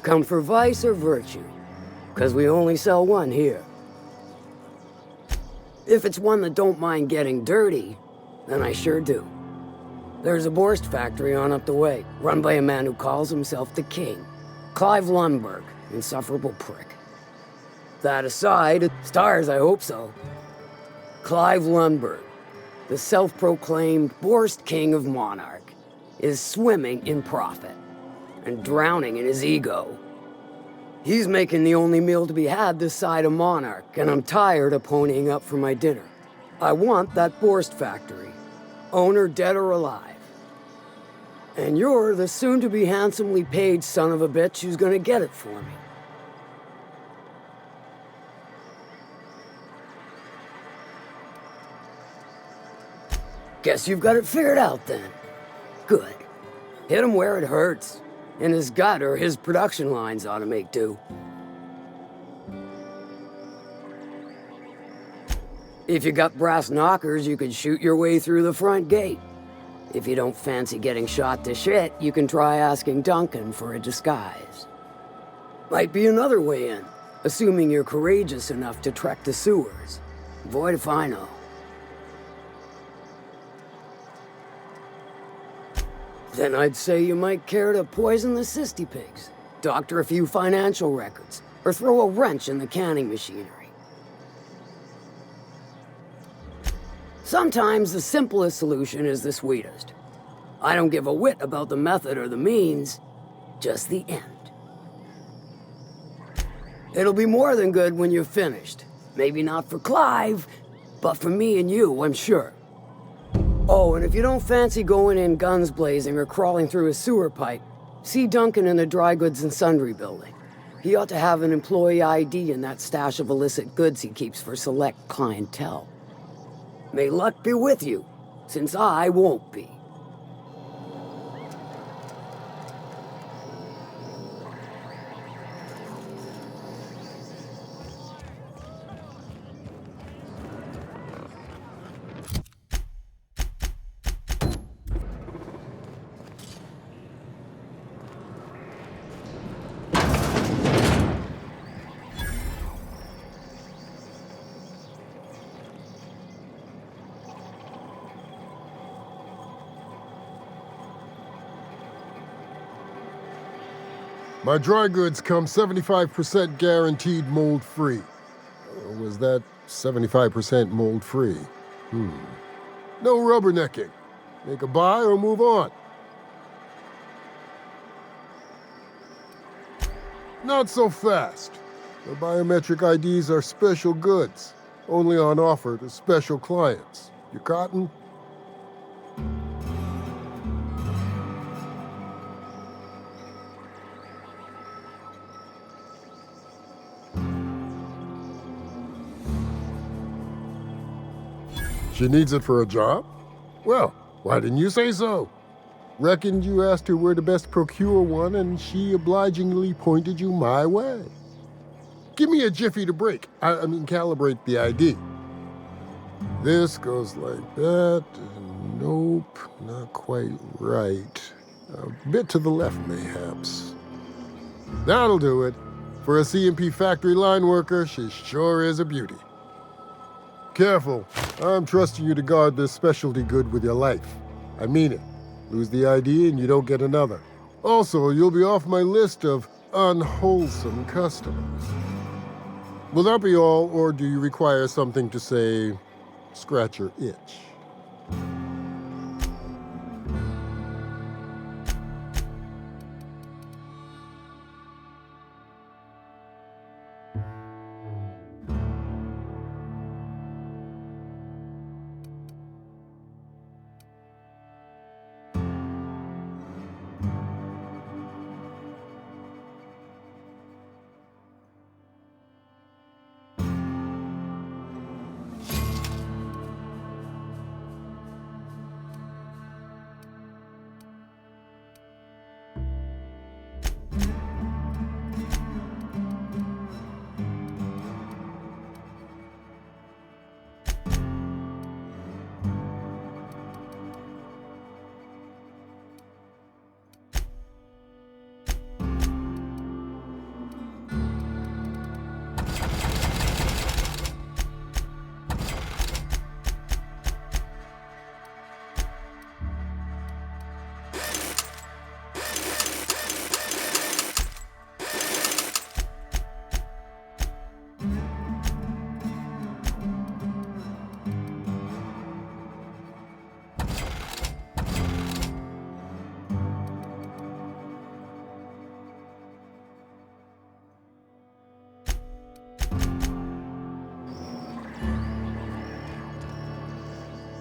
Come for vice or virtue? Because we only sell one here. If it's one that don't mind getting dirty, then I sure do. There's a Borst factory on up the way, run by a man who calls himself the King. Clive Lundberg, insufferable prick. That aside, stars, I hope so. Clive Lundberg, the self-proclaimed Borst King of Monarch, is swimming in profit and drowning in his ego. He's making the only meal to be had this side of Monarch, and I'm tired of ponying up for my dinner. I want that Borst factory, owner dead or alive. And you're the soon-to-be handsomely paid son of a bitch who's gonna get it for me. Guess you've got it figured out then. Good. Hit him where it hurts. In his gut, or his production lines ought to make do. If you got brass knockers, you could shoot your way through the front gate. If you don't fancy getting shot to shit, you can try asking Duncan for a disguise. Might be another way in, assuming you're courageous enough to trek the sewers. Void if I know. Then I'd say you might care to poison the cysty pigs, doctor a few financial records, or throw a wrench in the canning machinery. Sometimes the simplest solution is the sweetest. I don't give a whit about the method or the means, just the end. It'll be more than good when you're finished. Maybe not for Clive, but for me and you, I'm sure. Oh, and if you don't fancy going in guns blazing or crawling through a sewer pipe, see Duncan in the dry goods and sundry building. He ought to have an employee ID in that stash of illicit goods he keeps for select clientele. May luck be with you, since I won't be. My dry goods come 75% guaranteed mold-free. Or was that 75% mold-free? No rubbernecking. Make a buy or move on. Not so fast. The biometric IDs are special goods, only on offer to special clients. You cotton? She needs it for a job? Well, why didn't you say so? Reckoned you asked her where to best procure one, and she obligingly pointed you my way. Give me a jiffy to break. I mean, calibrate the ID. This goes like that. Nope, not quite right. A bit to the left, mayhaps. That'll do it. For a C&P factory line worker, she sure is a beauty. Careful. I'm trusting you to guard this specialty good with your life. I mean it. Lose the ID and you don't get another. Also, you'll be off my list of unwholesome customers. Will that be all, or do you require something to say, scratch your itch?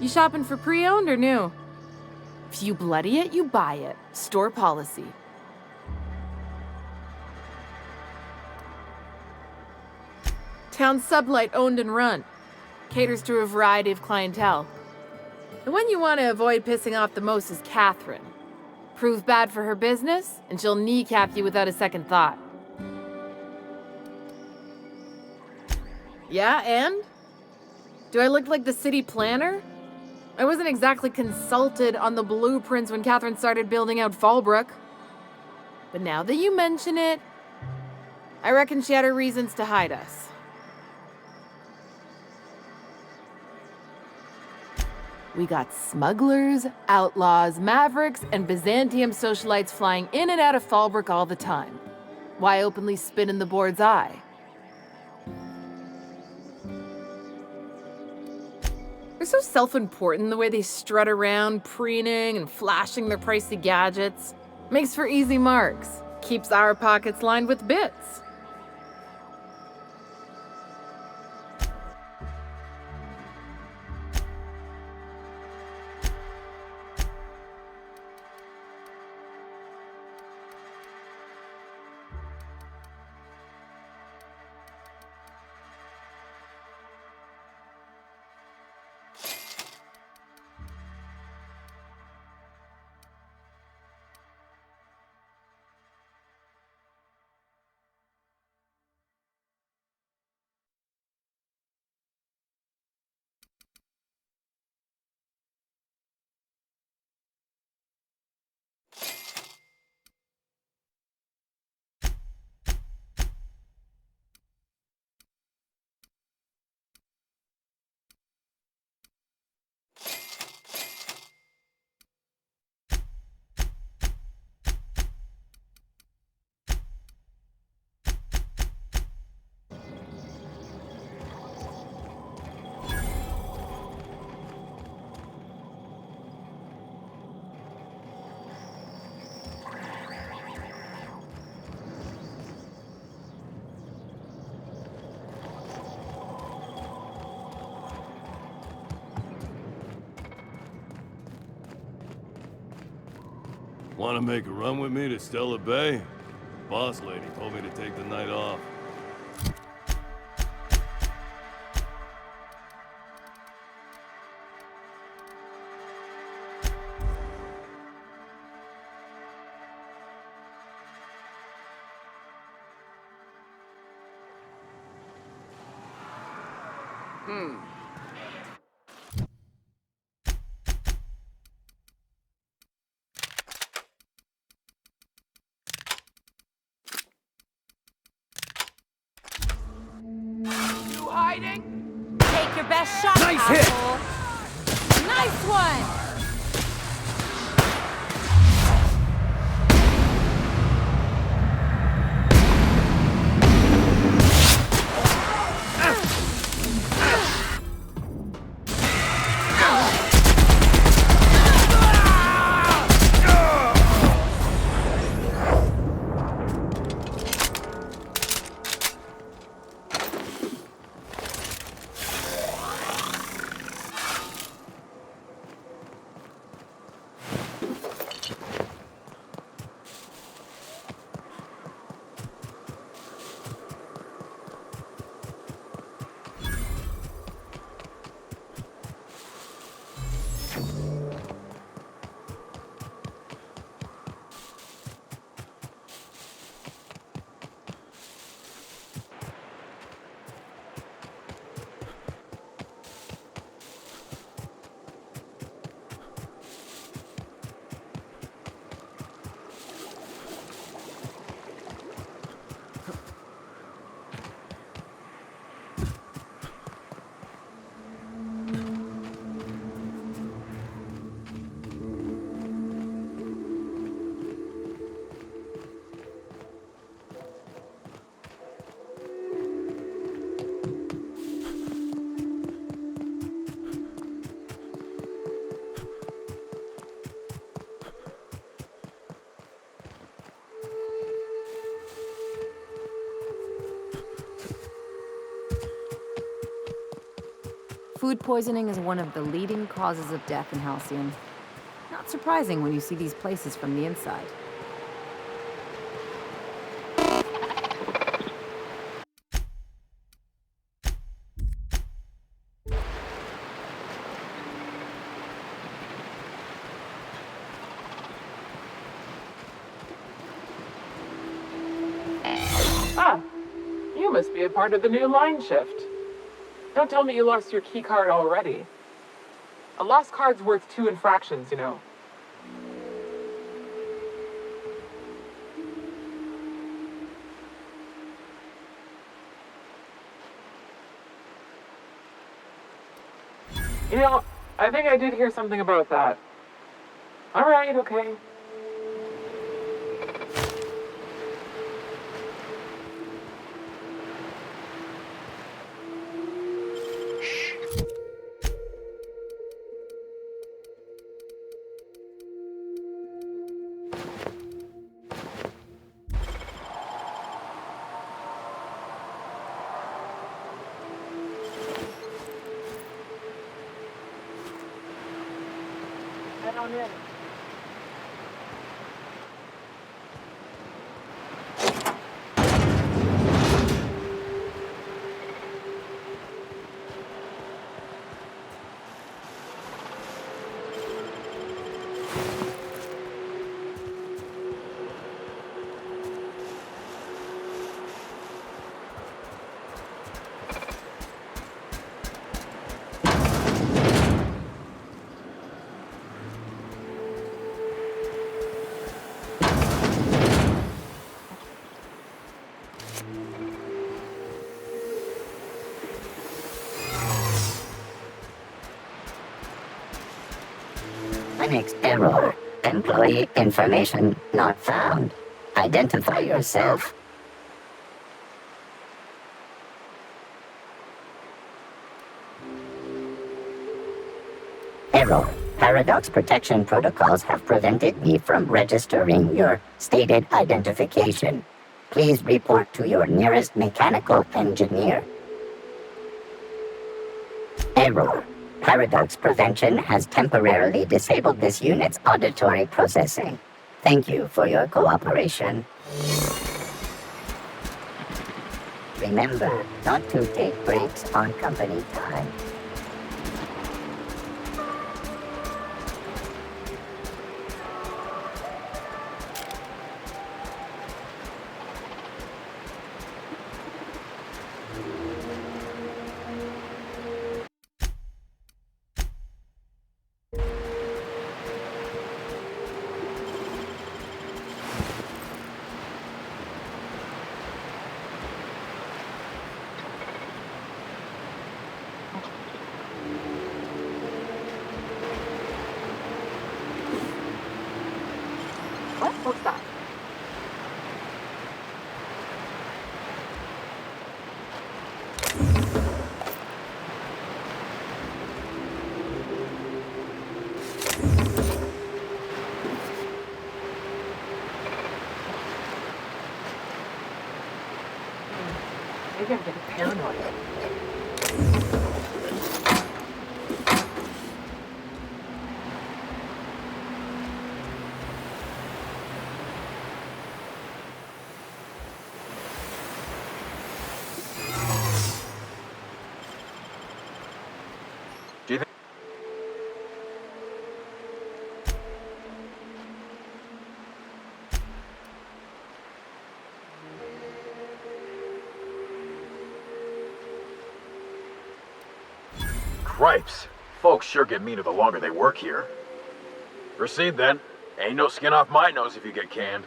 You shopping for pre-owned or new? If you bloody it, you buy it. Store policy. Town sublight owned and run. Caters to a variety of clientele. The one you want to avoid pissing off the most is Catherine. Prove bad for her business, and she'll kneecap you without a second thought. Yeah, and? Do I look like the city planner? I wasn't exactly consulted on the blueprints when Catherine started building out Fallbrook. But now that you mention it, I reckon she had her reasons to hide us. We got smugglers, outlaws, mavericks, and Byzantium socialites flying in and out of Fallbrook all the time. Why openly spit in the board's eye? They're so self-important the way they strut around, preening and flashing their pricey gadgets. Makes for easy marks. Keeps our pockets lined with bits. Want to make a run with me to Stella Bay? Boss lady told me to take the night off. Take your best shot, Nice hit! asshole. Nice one! Food poisoning is one of the leading causes of death in Halcyon. Not surprising when you see these places from the inside. Ah, you must be a part of the new line shift. Don't tell me you lost your key card already. A lost card's worth 2 infractions, you know. You know, I think I did hear something about that. Alright, okay. Head on in. Linux error. Employee information not found. Identify yourself. Error. Paradox protection protocols have prevented me from registering your stated identification. Please report to your nearest mechanical engineer. Error. Paradox prevention has temporarily disabled this unit's auditory processing. Thank you for your cooperation. Remember not to take breaks on company time. What? What's that? Maybe I'm getting paranoid. Do you think? Cripes. Folks sure get meaner the longer they work here. Proceed then. Ain't no skin off my nose if you get canned.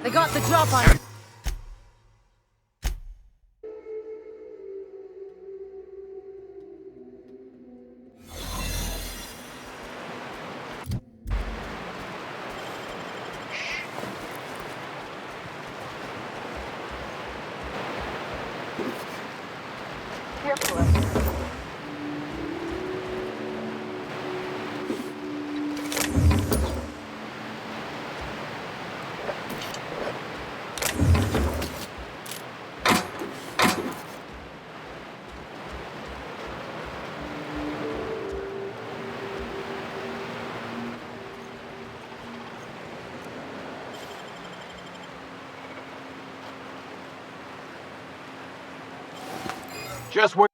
They got the drop on him. Careful up there. Just wait.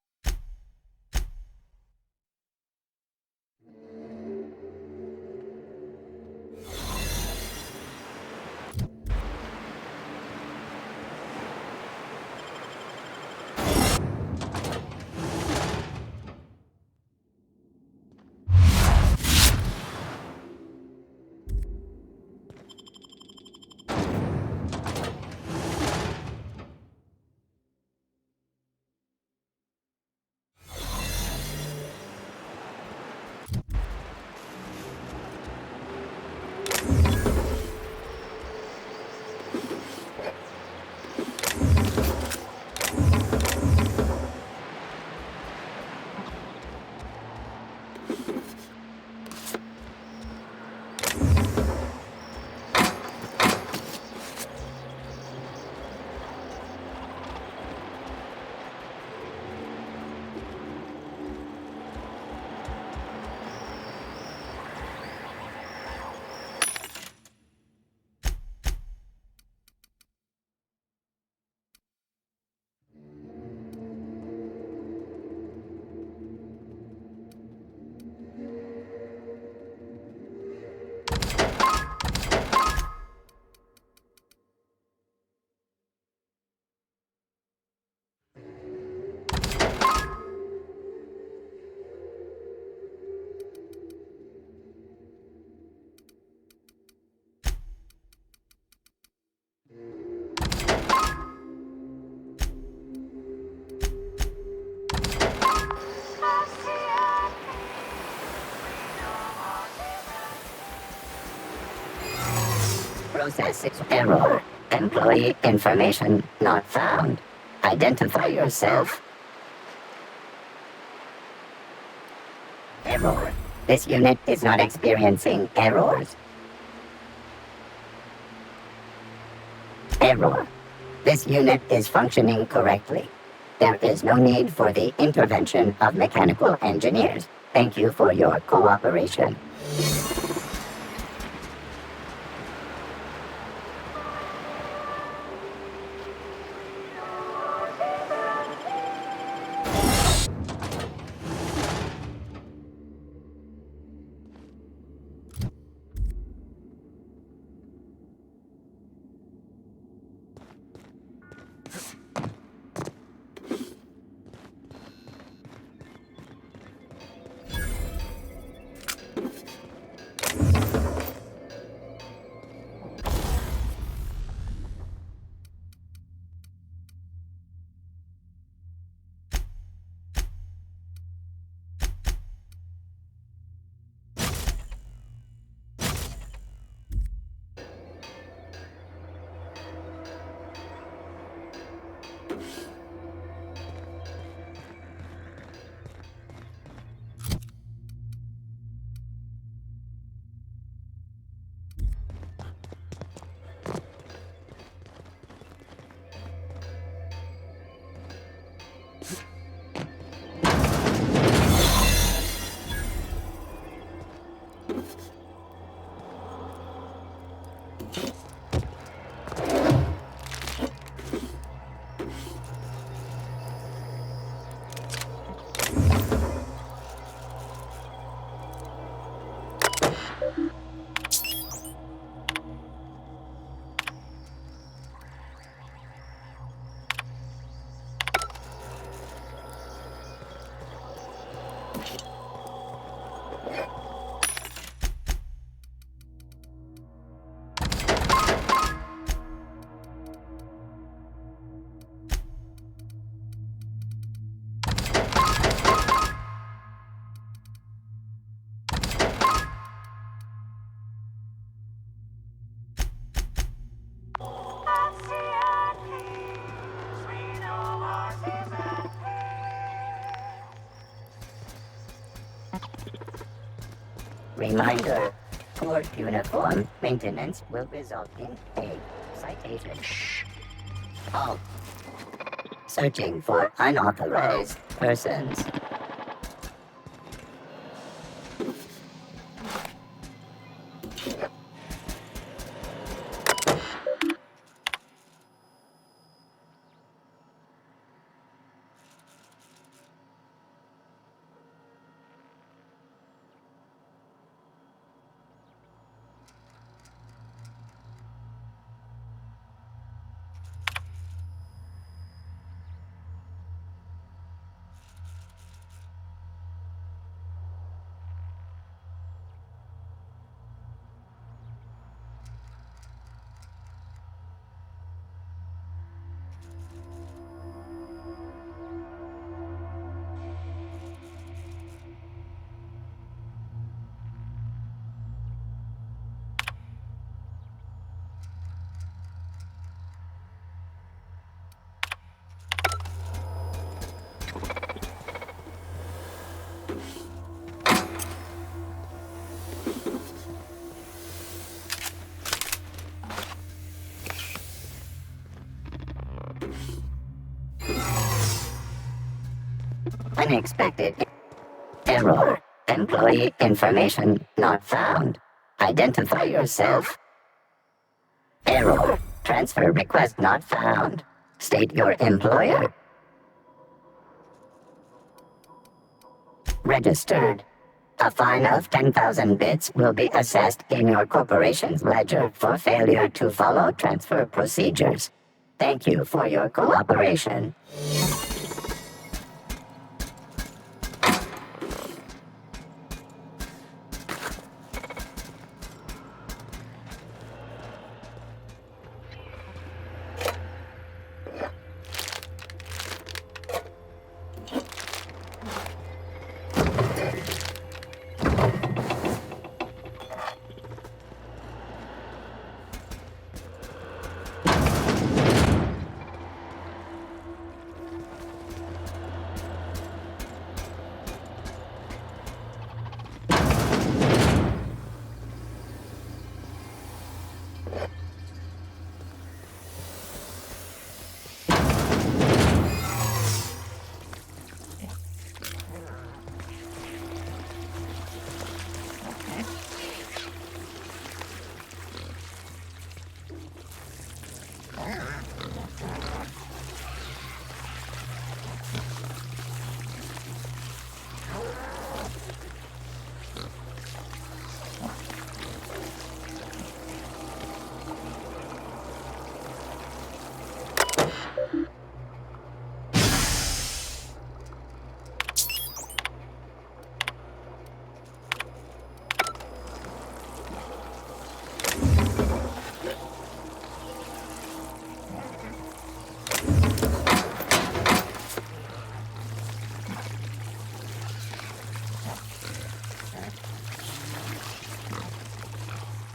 Processing error. Employee information not found. Identify yourself. Error. This unit is not experiencing errors. Error. This unit is functioning correctly. There is no need for the intervention of mechanical engineers. Thank you for your cooperation. Reminder, poor uniform maintenance will result in a citation. Halt. Searching for unauthorized persons. Unexpected error. Employee information not found. Identify yourself. Error. Transfer request not found. State your employer. Registered. A fine of 10,000 bits will be assessed in your corporation's ledger for failure to follow transfer procedures. Thank you for your cooperation.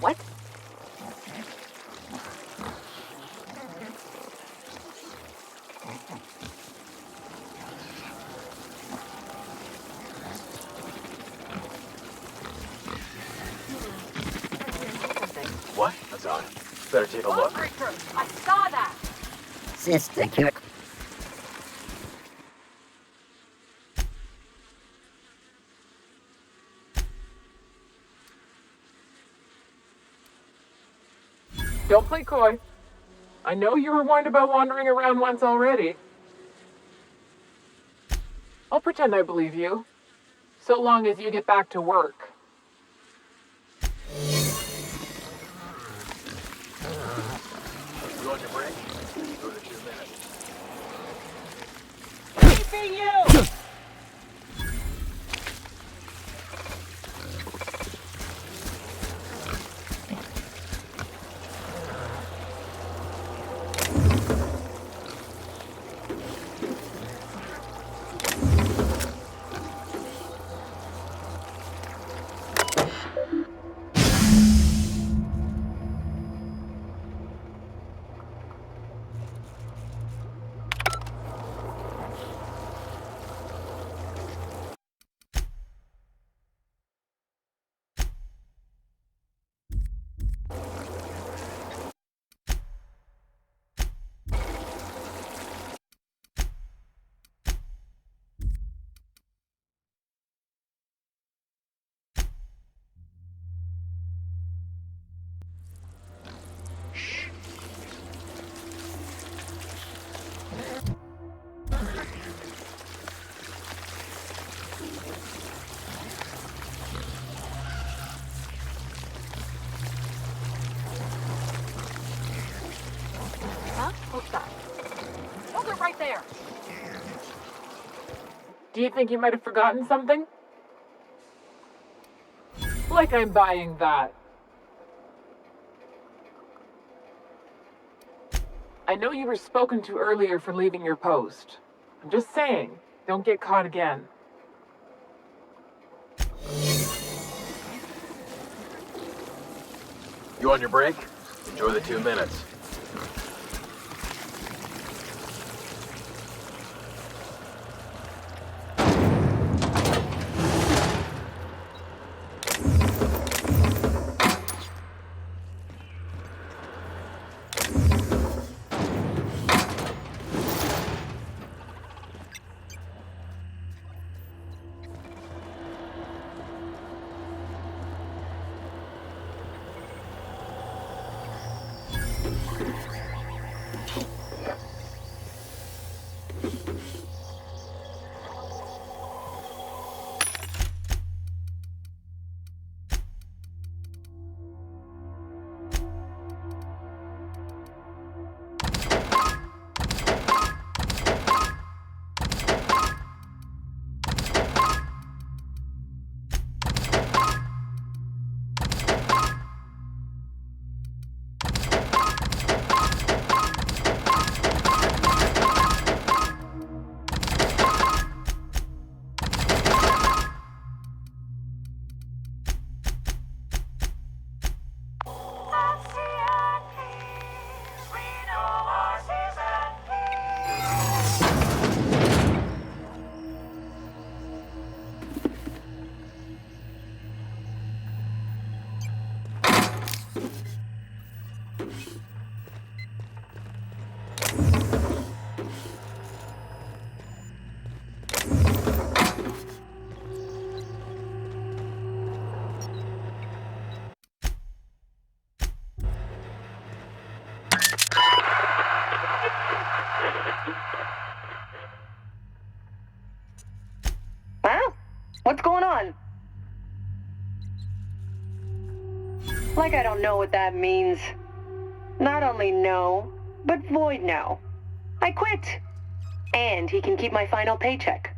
What? What? That's odd. Better take a look. I saw that! Secure. Don't play coy. I know you were warned about wandering around once already. I'll pretend I believe you, so long as you get back to work. You on your break? Go to 2 minutes. Keeping you! Huh? What's that? Hold it right there! Do you think you might have forgotten something? Like I'm buying that. I know you were spoken to earlier for leaving your post. I'm just saying, don't get caught again. You on your break? Enjoy the 2 minutes. What's going on? Like I don't know what that means. Not only no, but void no. I quit. And he can keep my final paycheck.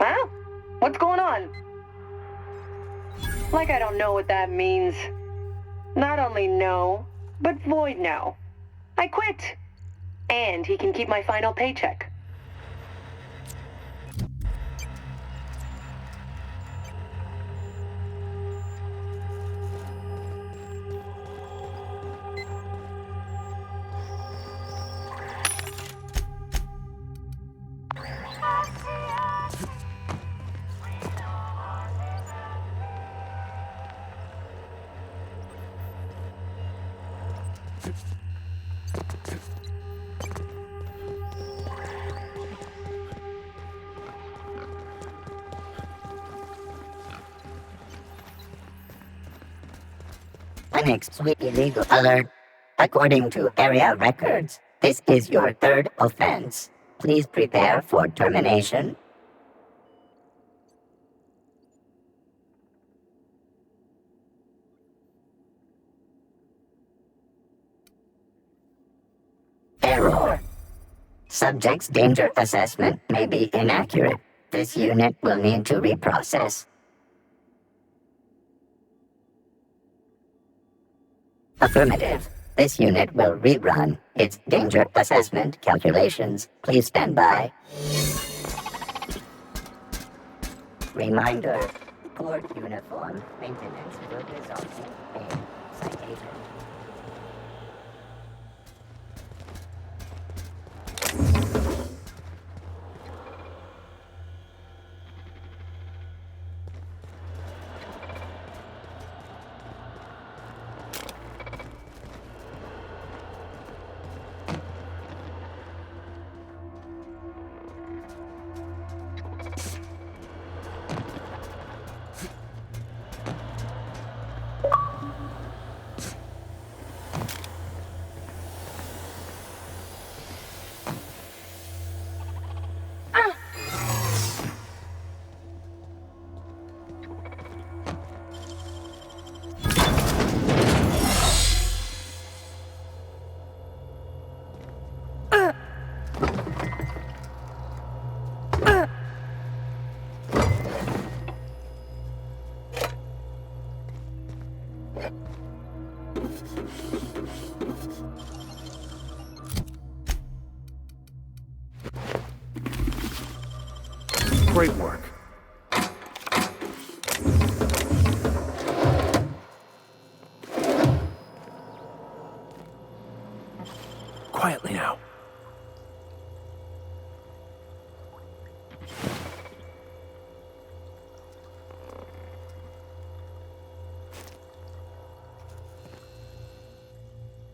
Well, what's going on? Like I don't know what that means. Not only no, but void no. I quit. And he can keep my final paycheck. Sweet illegal alert. According to area records, this is your third offense. Please prepare for termination. Error. Subject's danger assessment may be inaccurate. This unit will need to reprocess. Affirmative. This unit will rerun its danger assessment calculations. Please stand by. Reminder. Poor uniform maintenance will result in a citation. Great work. Quietly now.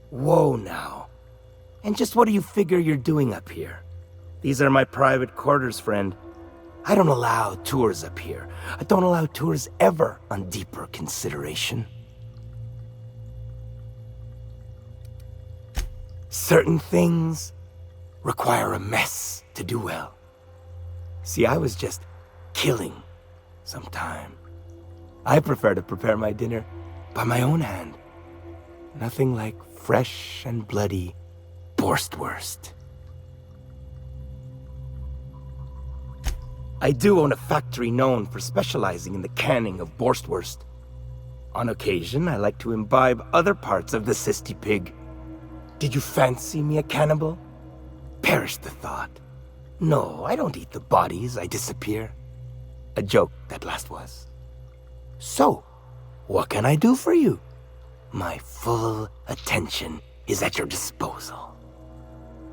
Whoa now. And just what do you figure you're doing up here? These are my private quarters, friend. I don't allow tours up here. I don't allow tours ever on deeper consideration. Certain things require a mess to do well. See, I was just killing some time. I prefer to prepare my dinner by my own hand. Nothing like fresh and bloody Borstwurst. I do own a factory known for specializing in the canning of Borstwurst. On occasion, I like to imbibe other parts of the cysty pig. Did you fancy me a cannibal? Perish the thought. No, I don't eat the bodies, I disappear. A joke, that last was. So, What can I do for you? My full attention is at your disposal.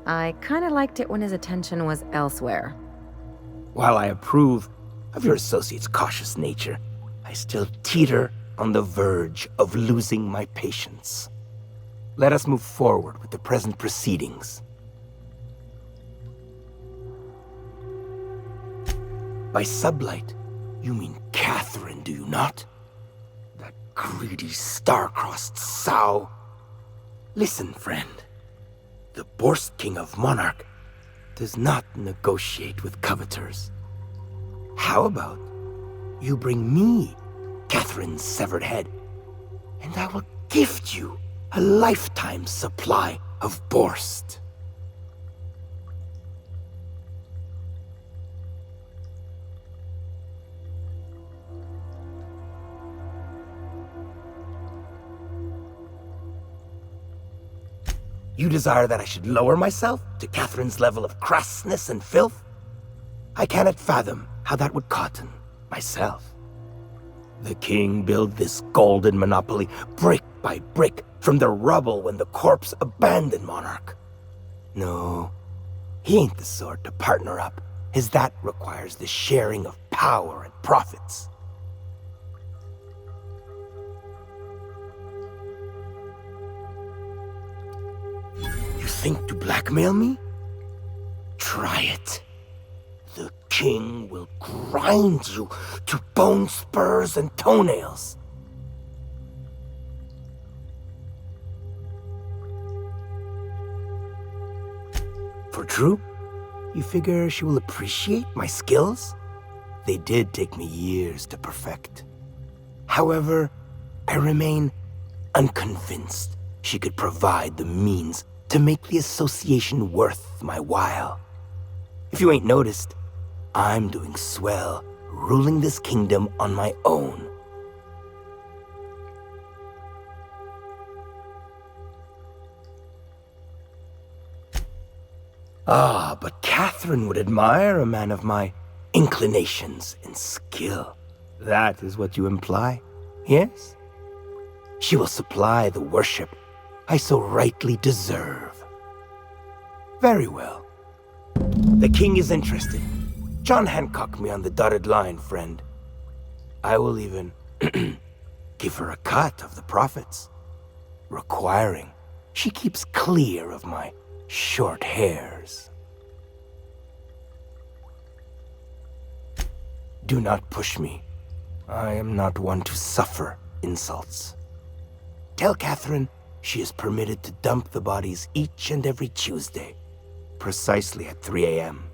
I kinda liked it when his attention was elsewhere. While I approve of your associate's cautious nature, I still teeter on the verge of losing my patience. Let us move forward with the present proceedings. By sublight, you mean Catherine, do you not? That greedy, star-crossed sow. Listen, friend. The Borst King of Monarch does not negotiate with coveters. How about you bring me Catherine's severed head, and I will gift you a lifetime supply of Borst. You desire that I should lower myself to Catherine's level of crassness and filth? I cannot fathom how that would cotton myself. The king built this golden monopoly brick by brick from the rubble when the corpse abandoned Monarch. No, he ain't the sort to partner up, as that requires the sharing of power and profits. You think to blackmail me? Try it. The king will grind you to bone spurs and toenails. For true? You figure she will appreciate my skills? They did take me years to perfect. However, I remain unconvinced she could provide the means to make the association worth my while. If you ain't noticed, I'm doing swell, ruling this kingdom on my own. Ah, but Catherine would admire a man of my inclinations and skill. That is what you imply, yes? She will supply the worship I so rightly deserve. Very well. The king is interested. John Hancock me on the dotted line, friend. I will even give her a cut of the profits, requiring she keeps clear of my short hairs. Do not push me. I am not one to suffer insults. Tell Catherine she is permitted to dump the bodies each and every Tuesday, precisely at 3 a.m.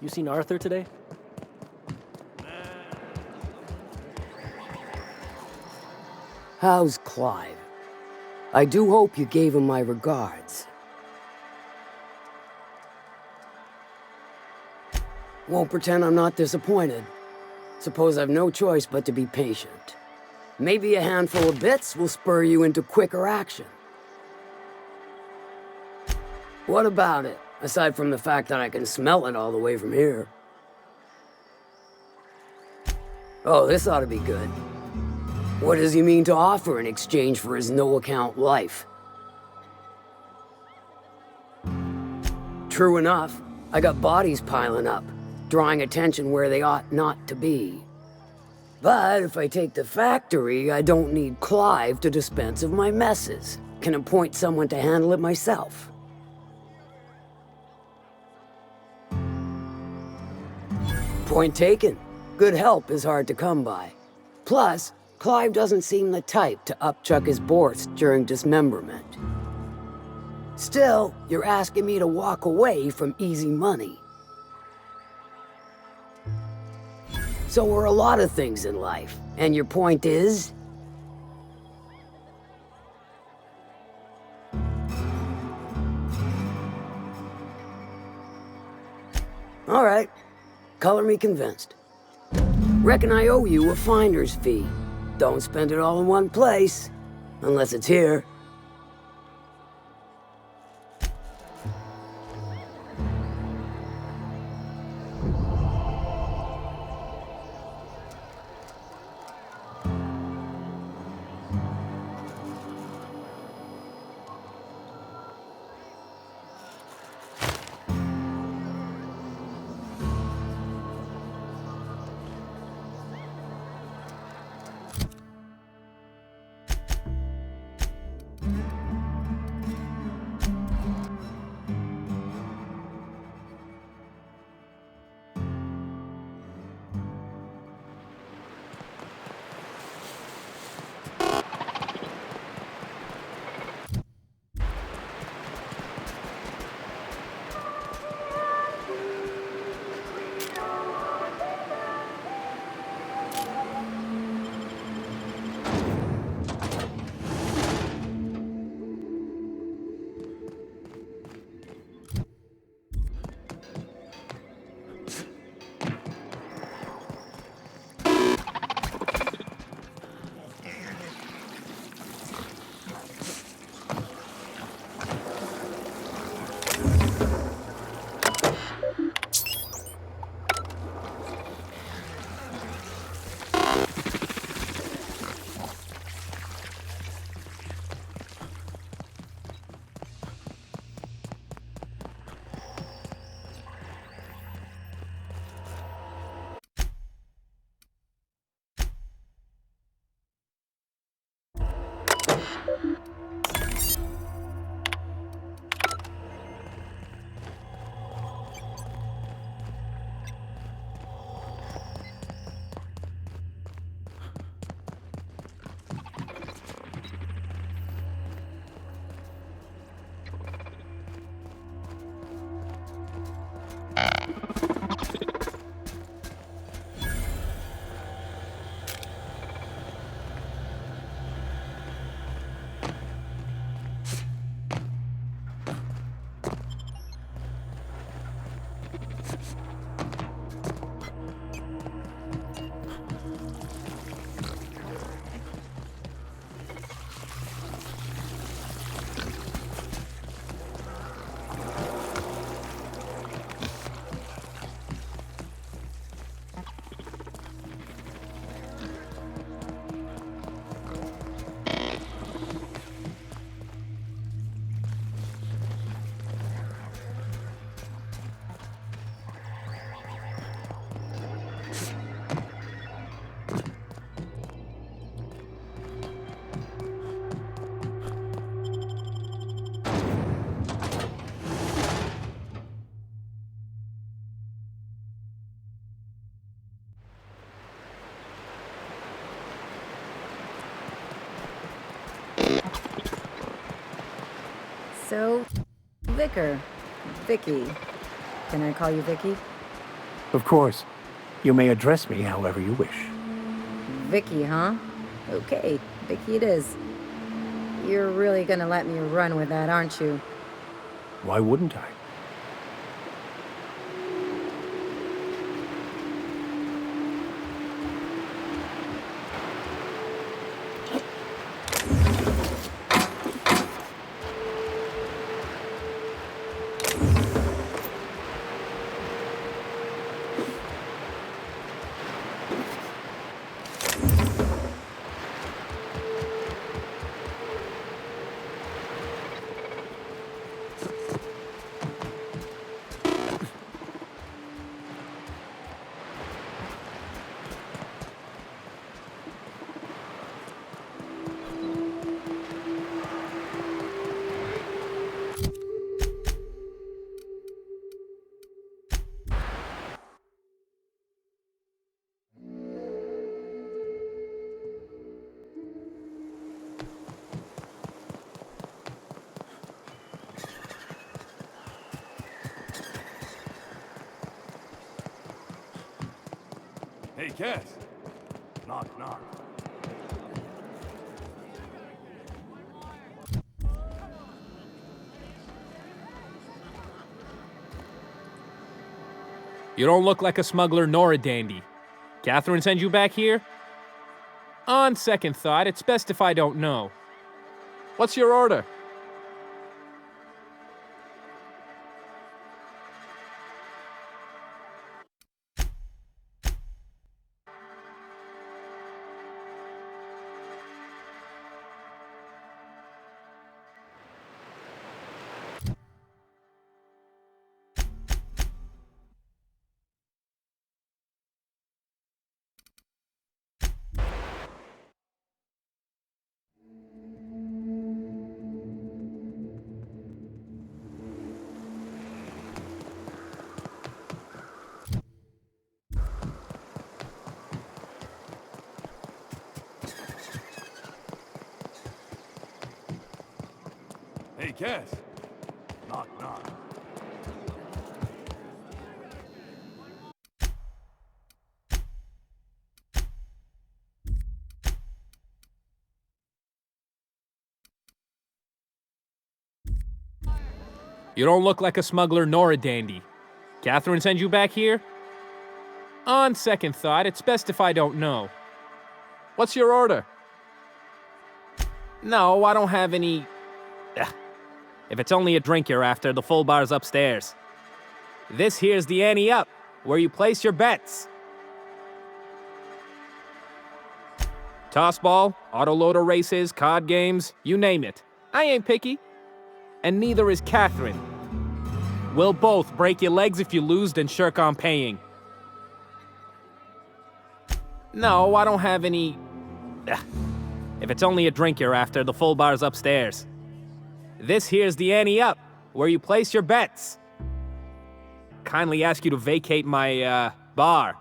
You seen Arthur today? How's Clive? I do hope you gave him my regards. Won't pretend I'm not disappointed. Suppose I've no choice but to be patient. Maybe a handful of bits will spur you into quicker action. What about it, aside from the fact that I can smell it all the way from here? Oh, this ought to be good. What does he mean to offer in exchange for his no-account life? True enough, I got bodies piling up, drawing attention where they ought not to be. But if I take the factory, I don't need Clive to dispense of my messes. Can appoint someone to handle it myself. Point taken. Good help is hard to come by. Plus, Clive doesn't seem the type to upchuck his Borst during dismemberment. Still, you're asking me to walk away from easy money. So are a lot of things in life, and your point is? All right, color me convinced. Reckon I owe you a finder's fee. Don't spend it all in one place, unless it's here. So, Vicky. Can I call you Vicky? Of course, you may address me however you wish. Vicky, huh? Okay, Vicky it is. You're really gonna let me run with that, aren't you? Why wouldn't I? Hey, Cass. Knock, knock. You don't look like a smuggler nor a dandy. Catherine sent you back here? On second thought, it's best if I don't know. What's your order? Hey, Cass. Knock, knock. You don't look like a smuggler nor a dandy. Catherine sent you back here? On second thought, it's best if I don't know. What's your order? No, I don't have any... Ugh. If it's only a drink you're after, the full bar's upstairs. This here's the ante up, where you place your bets. Tossball, autoloader races, card games, you name it. I ain't picky. And neither is Catherine. We'll both break your legs if you lose, then shirk on paying. No, I don't have any... Ugh. If it's only a drink you're after, the full bar's upstairs. This here's the ante up, where you place your bets. Kindly ask you to vacate my, bar.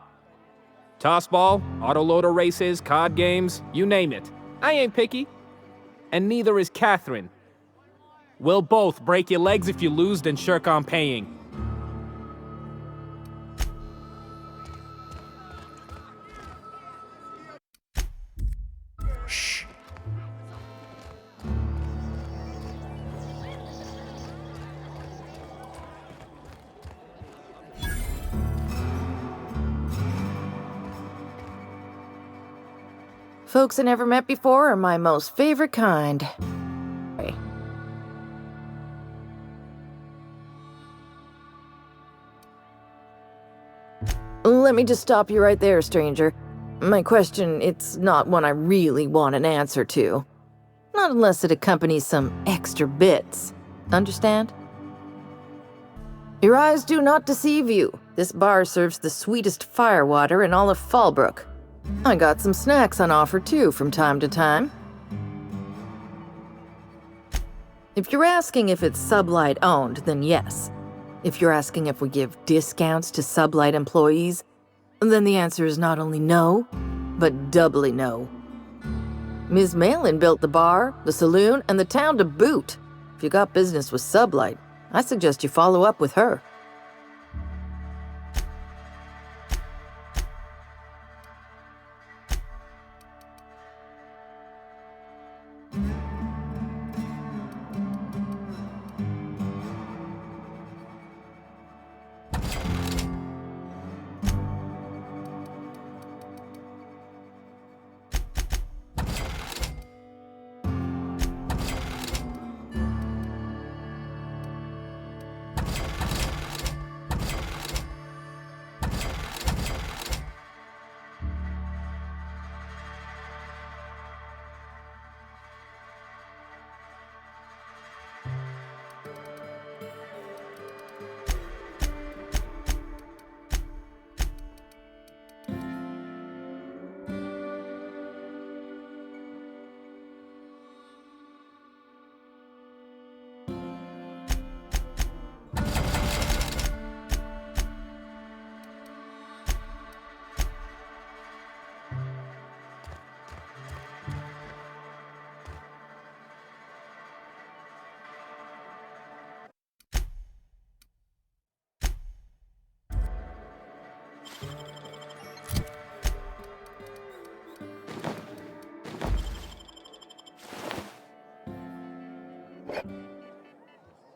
Tossball, autoloader races, card games, you name it. I ain't picky. And neither is Catherine. We'll both break your legs if you lose, then shirk on paying. Shh. Folks I never met before are my most favorite kind. Let me just stop you right there, stranger. My question, it's not one I really want an answer to. Not unless it accompanies some extra bits. Understand? Your eyes do not deceive you. This bar serves the sweetest firewater in all of Fallbrook. I got some snacks on offer too from time to time. If you're asking if it's Sublight owned, then yes. If you're asking if we give discounts to Sublight employees, then the answer is not only no, but doubly no. Ms. Malin built the bar, the saloon, and the town to boot. If you got business with Sublight, I suggest you follow up with her.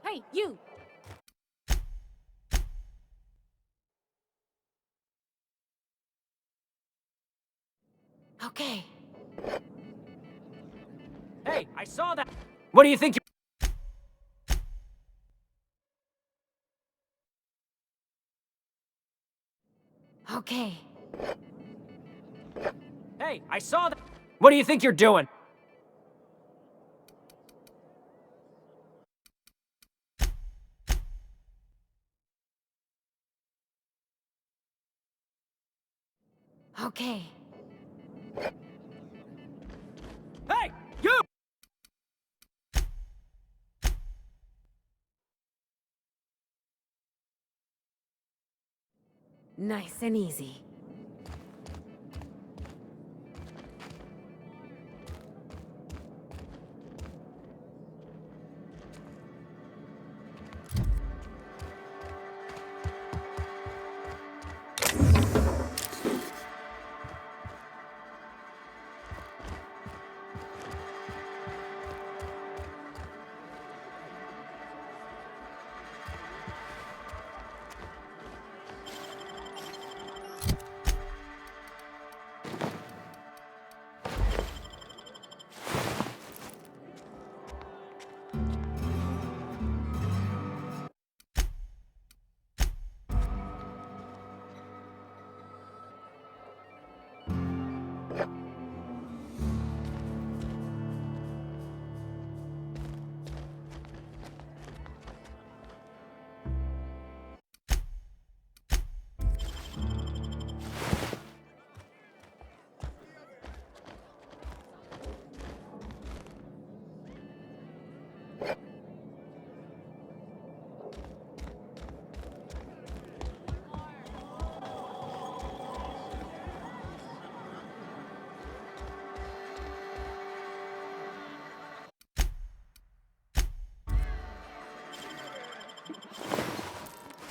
Hey, you! Okay. Hey, I saw that. What do you think? Okay. Hey, I saw that. What do you think you're doing? Okay. Hey, you! Nice and easy.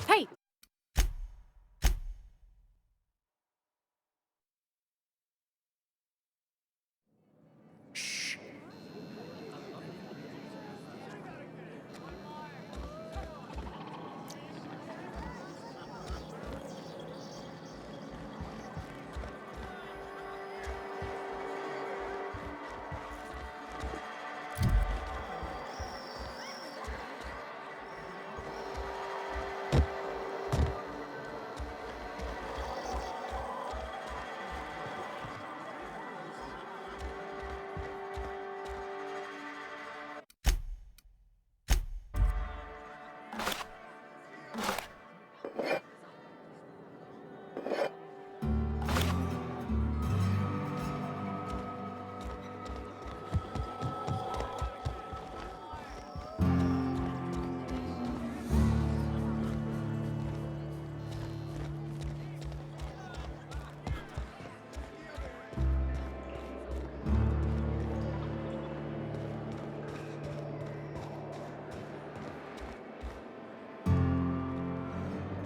Hey!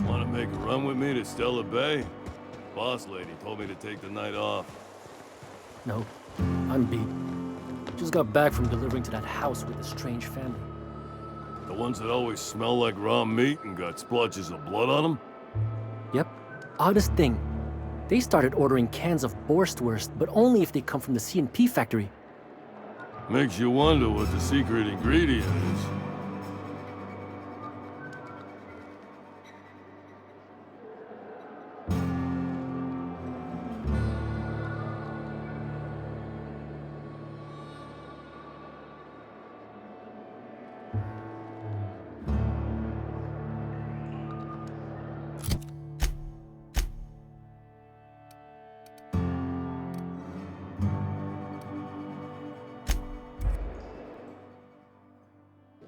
Want to make a run with me to Stella Bay? Boss lady told me to take the night off. No, I'm beat. Just got back from delivering to that house with a strange family. The ones that always smell like raw meat and got splotches of blood on them? Yep. Oddest thing. They started ordering cans of Borstwurst, but only if they come from the C&P factory. Makes you wonder what the secret ingredient is.